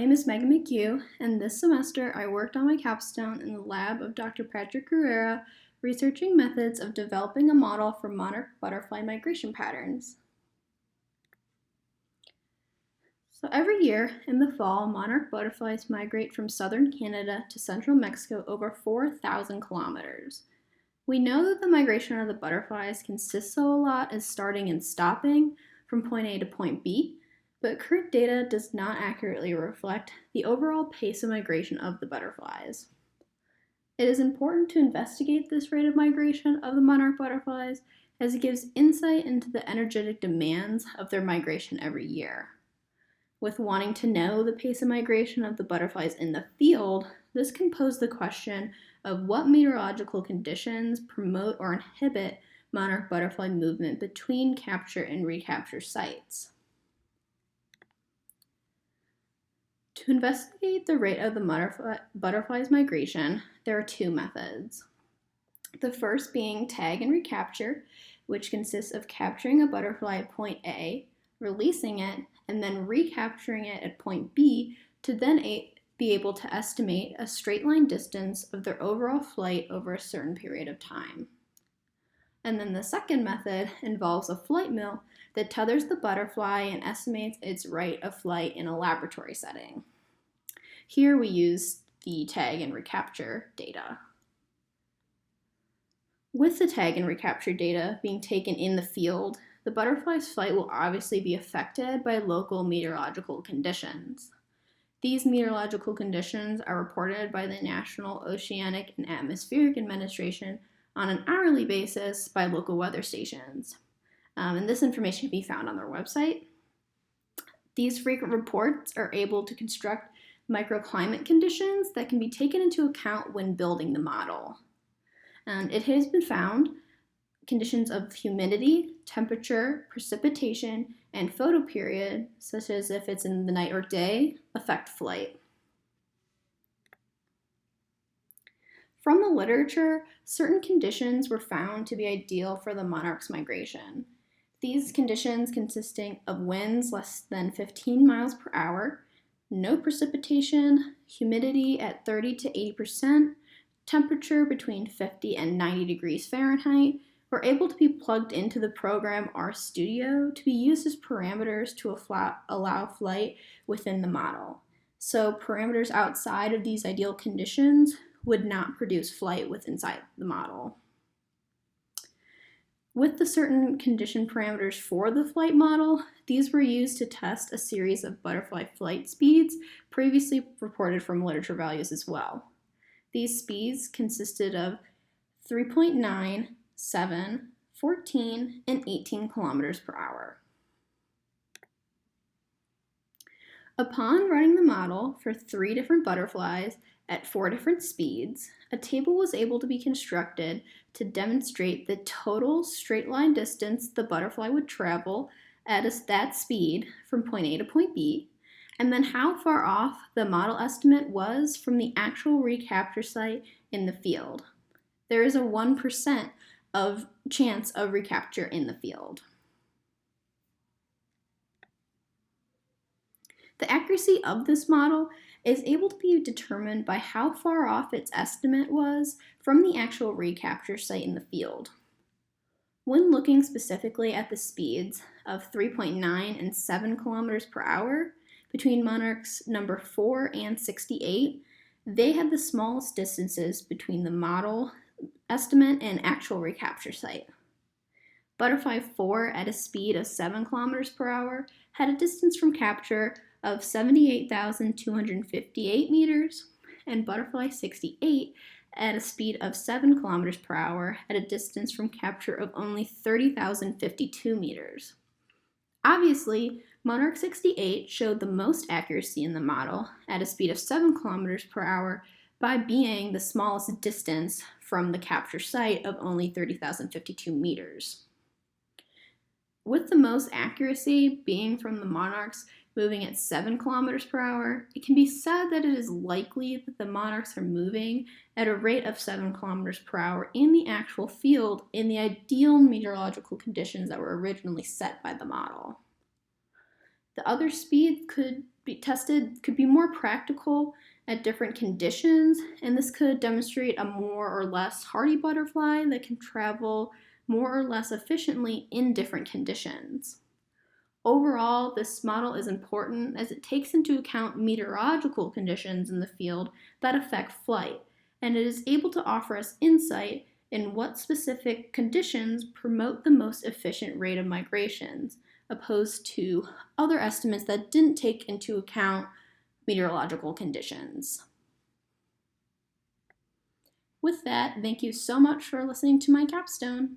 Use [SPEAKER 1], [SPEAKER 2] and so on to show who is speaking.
[SPEAKER 1] name is McHugh, and this semester I worked on my capstone in the lab of Dr. Guerra, researching methods of developing a model for monarch butterfly migration patterns. So every year in the fall, monarch butterflies migrate from southern Canada to central Mexico over 4,000 kilometers. We know that the migration of the butterflies consists of a lot as starting and stopping from point A to point B, but current data does not accurately reflect the overall pace of migration of the butterflies. It is important to investigate this rate of migration of the monarch butterflies as it gives insight into the energetic demands of their migration every year. With wanting to know the pace of migration of the butterflies in the field, this can pose the question of what meteorological conditions promote or inhibit monarch butterfly movement between capture and recapture sites. To investigate the rate of the butterfly's migration, there are two methods. The first being tag and recapture, which consists of capturing a butterfly at point A, releasing it, and then recapturing it at point B to then be able to estimate a straight line distance of their overall flight over a certain period of time. And then the second method involves a flight mill that tethers the butterfly and estimates its rate of flight in a laboratory setting. Here we use the tag and recapture data. With the tag and recapture data being taken in the field, the butterfly's flight will obviously be affected by local meteorological conditions. These meteorological conditions are reported by the National Oceanic and Atmospheric Administration on an hourly basis by local weather stations. And this information can be found on their website. These frequent reports are able to construct microclimate conditions that can be taken into account when building the model. And it has been found conditions of humidity, temperature, precipitation, and photoperiod, such as if it's in the night or day, affect flight. From the literature, certain conditions were found to be ideal for the monarch's migration. These conditions consisting of winds less than 15 miles per hour, no precipitation, humidity at 30 to 80%, temperature between 50 and 90 degrees Fahrenheit, were able to be plugged into the program RStudio to be used as parameters to allow flight within the model. So parameters outside of these ideal conditions would not produce flight inside the model. With the certain condition parameters for the flight model, these were used to test a series of butterfly flight speeds previously reported from literature values as well. These speeds consisted of 3.9, 7, 14, and 18 kilometers per hour. Upon running the model for 3 different butterflies at 4 different speeds, a table was able to be constructed to demonstrate the total straight line distance the butterfly would travel at that speed from point A to point B, and then how far off the model estimate was from the actual recapture site in the field. There is a 1% of chance of recapture in the field. The accuracy of this model is able to be determined by how far off its estimate was from the actual recapture site in the field. When looking specifically at the speeds of 3.9 and 7 kilometers per hour between monarchs number 4 and 68, they had the smallest distances between the model estimate and actual recapture site. Butterfly 4 at a speed of 7 kilometers per hour had a distance from capture of 78,258 meters, and butterfly 68 at a speed of 7 kilometers per hour at a distance from capture of only 30,052 meters. Obviously, Monarch 68 showed the most accuracy in the model at a speed of 7 kilometers per hour by being the smallest distance from the capture site of only 30,052 meters. With the most accuracy being from the monarchs moving at 7 kilometers per hour, it can be said that it is likely that the monarchs are moving at a rate of 7 kilometers per hour in the actual field in the ideal meteorological conditions that were originally set by the model. The other speed could could be more practical at different conditions, and this could demonstrate a more or less hardy butterfly that can travel more or less efficiently in different conditions. Overall, this model is important as it takes into account meteorological conditions in the field that affect flight, and it is able to offer us insight in what specific conditions promote the most efficient rate of migrations, opposed to other estimates that didn't take into account meteorological conditions. With that, thank you so much for listening to my capstone.